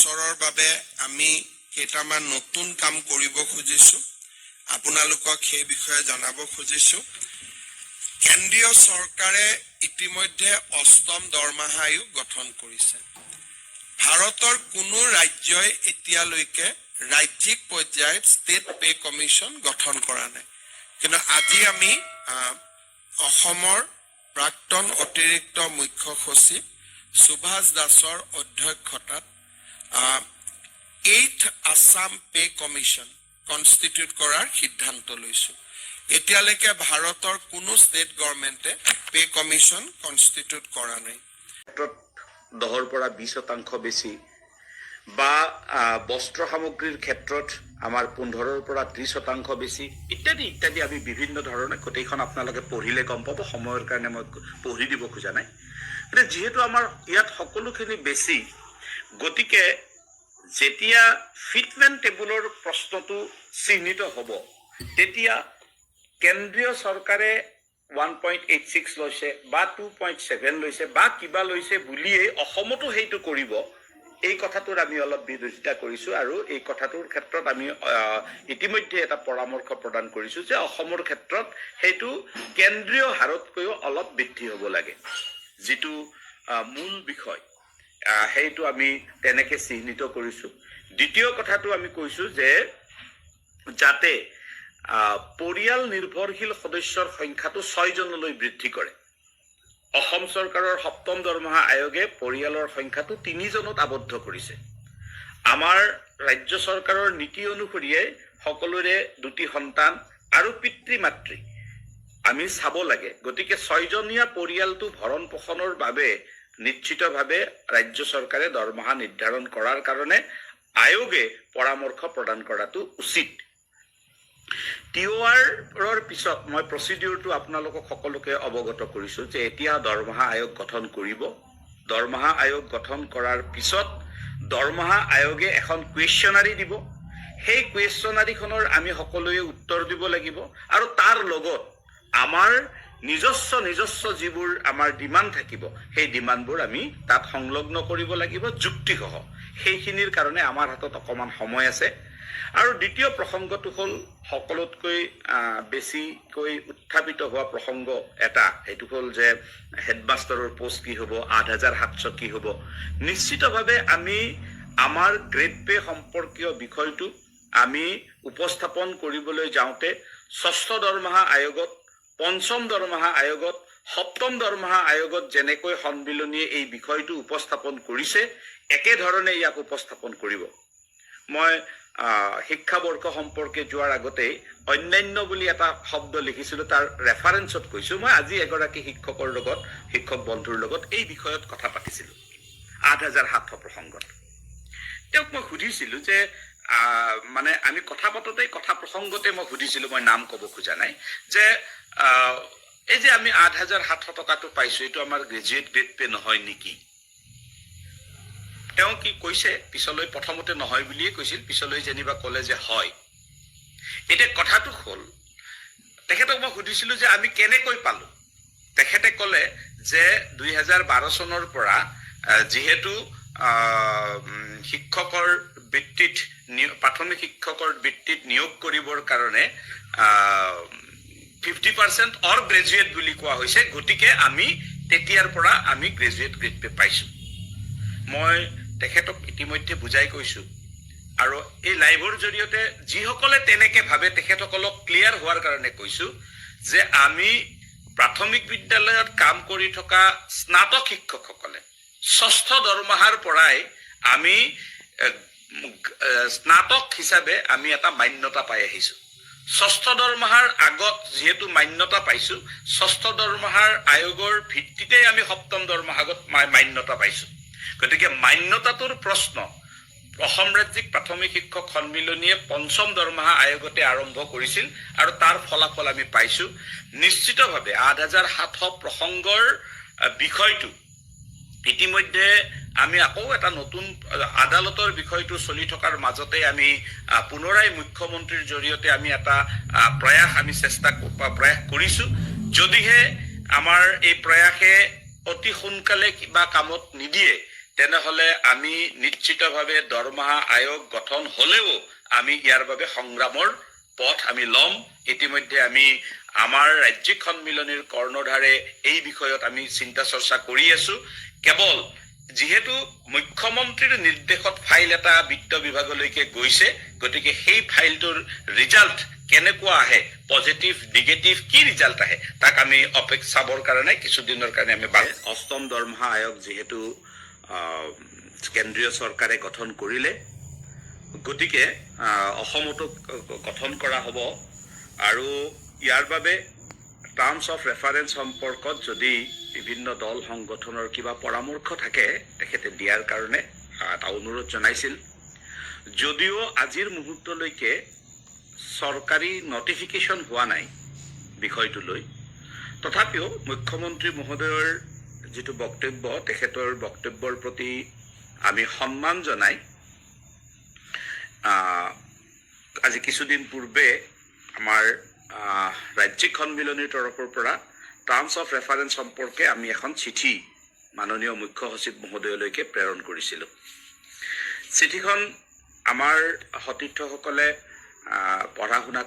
বছৰৰ বাবে আমি কেইটামান নতুন কাম কৰিব খুজিছোঁ আপোনালোকক সেই বিষয়ে জনাব খুজিছোঁ কেন্দ্ৰীয় চৰকাৰে ইতিমধ্যে ৮ম দৰমহা আয়োগ গঠন কৰিছে ভাৰতৰ কোনো ৰাজ্যই এতিয়ালৈকে ৰাজ্যিক পৰ্যায়ত ষ্টেট পে কমিশ্যন গঠন কৰা নাই কিন্তু আজি আমি অসমৰ প্ৰাক্তন অতিৰিক্ত মুখ্য সচিব সুভাষ দাসৰ অধ্যক্ষতাত 8th Assam Pay Commission constitute কৰাৰ সিদ্ধান্ত লৈছো এতিয়ালৈকে ভাৰতৰ কোনো ষ্টেট গভৰ্ণমেণ্টে পে কমিশ্যন কনষ্টিটিউট কৰা নাই 10ৰ পৰা 20% বেছি বা বস্ত্ৰ সামগ্ৰীৰ ক্ষেত্ৰত আমাৰ 15ৰ পৰা 30% বেছি ইত্যাদি ইত্যাদি আমি বিভিন্ন ধৰণে গোটেইখন আপোনালোকে পঢ়িলে গম পাব সময়ৰ কাৰণে মই পঢ়ি দিব খোজা নাই যেহেতু আমাৰ ইয়াত সকলোখিনি বেছি গতিকে যেতিয়া ফিটমেন্ট টেবুলৰ প্ৰশ্নটো চিহ্নিত হ'ব তেতিয়া কেন্দ্ৰীয় চৰকাৰে 1.86 লৈছে বা 2.7 লৈছে বা কিবা লৈছে বুলিয়ে অসমতো হেইটো কৰিব এই কথাটোৰ আমি অলপ বিৰোধিতা কৰিছো আৰু এই কথাটোৰ ক্ষেত্ৰত আমি ইতিমধ্যে এটা পৰামৰ্শ প্ৰদান কৰিছো যে অসমৰ ক্ষেত্ৰত হেইটো কেন্দ্ৰীয় হাৰতকৈ অলপ বৃদ্ধি হ'ব লাগে যেটো মূল বিষয় হেইটো আমি তেনেকে চিহ্নিত কৰিছো দ্বিতীয় কথাটো আমি কৈছো যে যাতে পৰিয়াল নিৰ্ভৰশীল সদস্যৰ সংখ্যাটো 6 জনলৈ বৃদ্ধি কৰে অসম চৰকাৰৰ 7ম দৰমহা আয়োগে পৰিয়ালৰ সংখ্যাটো 3 জনত আবদ্ধ কৰিছে আমাৰ ৰাজ্য চৰকাৰৰ নীতি অনুসৰি সকলোৰে দুটি সন্তান আৰু পিতৃ মাতৃ আমি চাব লাগে গতিকে 6 জনীয়া পৰিয়ালটো ভৰণ পোষণৰ বাবে নিশ্চিতভাৱে ৰাজ্য চৰকাৰে দৰমহা নিৰ্ধাৰণ কৰাৰ কাৰণে আয়োগে পৰামৰ্শ প্ৰদান কৰাটো উচিত টিওআৰৰ পিছত মই প্ৰচিডিউৰটো আপোনালোকক সকলোকে অৱগত কৰিছো যে এতিয়া দৰমহা আয়োগ গঠন কৰিব দৰমহা আয়োগ গঠন কৰাৰ পিছত দৰমহা আয়োগে এখন কুৱেশ্যনাৰী দিব সেই কুৱেশ্যনাৰীখনৰ আমি সকলোৱে উত্তৰ দিব লাগিব আৰু তাৰ লগত আমাৰ নিজস্ব যিবোৰ আমাৰ ডিমান্ড থাকিব সেই ডিমান্ডবোৰ আমি তাত সংলগ্ন কৰিব লাগিব যুক্তিসহ সেইখিনিৰ কাৰণে আমাৰ হাতত অকমান সময় আছে আৰু দ্বিতীয় প্ৰসংগটো হ'ল সকলোতকৈ বেছিকৈ উত্থাপিত হোৱা প্ৰসংগ এটা এটো হ'ল যে হেডমাষ্টাৰৰ পোষ্ট কি হ'ব 8700 কি হ'ব নিশ্চিতভাৱে আমি আমাৰ গ্ৰেড পে সম্পৰ্কীয় বিষয়টো আমি উপস্থাপন কৰিবলৈ যাওঁতে 6ষ্ঠ দৰমহা আয়োগত 5ম দৰমহা আয়োগত 7ম দৰমহা আয়োগত যেনেকৈ সন্মিলনীয়ে এই বিষয়টো উপস্থাপন কৰিছে একে ধৰণে ইয়াক উপস্থাপন কৰিব মই শিক্ষাবৰ্ষ সম্পৰ্কে যোৱাৰ আগতে অন্যান্য বুলি এটা শব্দ লিখিছিলো তাৰ ৰেফাৰেন্সত কৈছো মই আজি এগৰাকী শিক্ষক বন্ধুৰ লগত এই বিষয়ত কথা পাতিছিলো 8700 প্ৰসংগত তেওঁক মই সুধিছিলো যে মানে আমি কথা পাতোতে কথা প্ৰসংগতে মই সুধিছিলো মই নাম ক'ব খোজা নাই যে এই যে আমি 8700 টকাটো পাইছো এটো আমাৰ গ্ৰেজুৱেট গ্ৰেড পে নহয় নেকি তেওঁ কি কৈছে পিছলৈ প্ৰথমতে নহয় বুলিয়ে কৈছিল পিছলৈ যেনিবা ক'লে যে হয় এটা কথাটো হ'ল তেখেতক মই সুধিছিলো যে আমি কেনেকৈ পালো তেখেতে ক'লে যে 2012 চনৰ পৰা যেহেতু শিক্ষকৰ বৃত্তিত প্ৰাথমিক শিক্ষকৰ বৃত্তিত নিয়োগ কৰিবৰ কাৰণে 50% অৰ গ্ৰেজুৱেট বুলি কোৱা হৈছে গতিকে আমি তেতিয়াৰ পৰা আমি গ্ৰেজুৱেট গ্ৰেড পে পাইছো মই তেখেতক ইতিমধ্যে বুজাই কৈছো আৰু এই লাইভৰ জৰিয়তে যিসকলে তেনেকে ভাবে তেখেতসকলক ক্লিয়াৰ হোৱাৰ কাৰণে কৈছো যে আমি প্ৰাথমিক বিদ্যালয়ত কাম কৰি থকা স্নাতক শিক্ষকসকলে 6ষ্ঠ দৰমহাৰ পৰাই আমি স্নাতক হিচাপে আমি এটা মান্যতা পাই আহিছো 6ষ্ঠ দৰমহাৰ আগত যেহেতু মান্যতা পাইছো 6ষ্ঠ দৰমহাৰ আয়োগৰ ভিত্তিতে আমি 7ম দৰমহাগত মান্যতা পাইছো গতিকে মান্যতাটোৰ প্ৰশ্ন অসম ৰাজ্যিক প্ৰাথমিক শিক্ষক সন্মিলনীয়ে 5ম দৰমহা আয়োগতে আৰম্ভ কৰিছিল আৰু তাৰ ফলাফল আমি পাইছো নিশ্চিতভাৱে 8700 প্ৰসংগৰ বিষয়টো ইতিমধ্যে আমি আকৌ এটা নতুন আদালতৰ বিষয়টো চলি থকাৰ মাজতে আমি পুনৰাই মুখ্যমন্ত্ৰীৰ জৰিয়তে আমি এটা প্ৰয়াস আমি প্ৰয়াস কৰিছো যদিহে আমাৰ এই প্ৰয়াসে অতি সোনকালে কিবা কামত নিদিয়ে তেনেহলে আমি নিশ্চিতভাৱে দৰমহা আয়োগ গঠন হলেও আমি ইয়াৰ বাবে সংগ্ৰামৰ পথ আমি ল'ম। ইতিমধ্যে আমি আমাৰ ৰাজ্যিক সন্মিলনীৰ কৰ্ণধাৰে এই বিষয়ত আমি চিন্তা চৰ্চা কৰি আছো। কেৱল যিহেতু মুখ্যমন্ত্ৰীৰ নিৰ্দেশত ফাইল এটা বিত্ত বিভাগলৈকে গৈছে, গতিকে সেই ফাইলটোৰ ৰিজাল্ট কেনেকুৱা আহে, পজিটিভ নিগেটিভ কি ৰিজাল্ট আহে, তাক আমি চাবৰ কাৰণে কিছুদিনৰ কাৰণে আমি অষ্টম দৰমহা আয়োগ যিহেতু কেন্দ্ৰীয় চৰকাৰে গঠন কৰিলে, গতিকে অসমতো গঠন কৰা হ'ব। আৰু ইয়াৰ বাবে টাৰ্মছ অফ ৰেফাৰেন্স সম্পৰ্কত যদি বিভিন্ন দল সংগঠনৰ কিবা পৰামৰ্শ থাকে তেখেতে দিয়াৰ কাৰণে এটা অনুৰোধ জনাইছিল। যদিও আজিৰ মুহূৰ্তলৈকে চৰকাৰী নটিফিকেশ্যন হোৱা নাই বিষয়টো লৈ, তথাপিও মুখ্যমন্ত্ৰী মহোদয়ৰ যিটো বক্তব্য, তেখেতৰ বক্তব্যৰ প্ৰতি আমি সন্মান জনাই আজি কিছুদিন পূৰ্বে আমাৰ ৰাজ্যিক সন্মিলনীৰ তৰফৰ পৰা টাৰ্মছ অফ ৰেফাৰেন্স সম্পৰ্কে আমি এখন চিঠি মাননীয় মুখ্য সচিব মহোদয়লৈকে প্ৰেৰণ কৰিছিলোঁ। চিঠিখন আমাৰ সতীৰ্থসকলে পঢ়া শুনা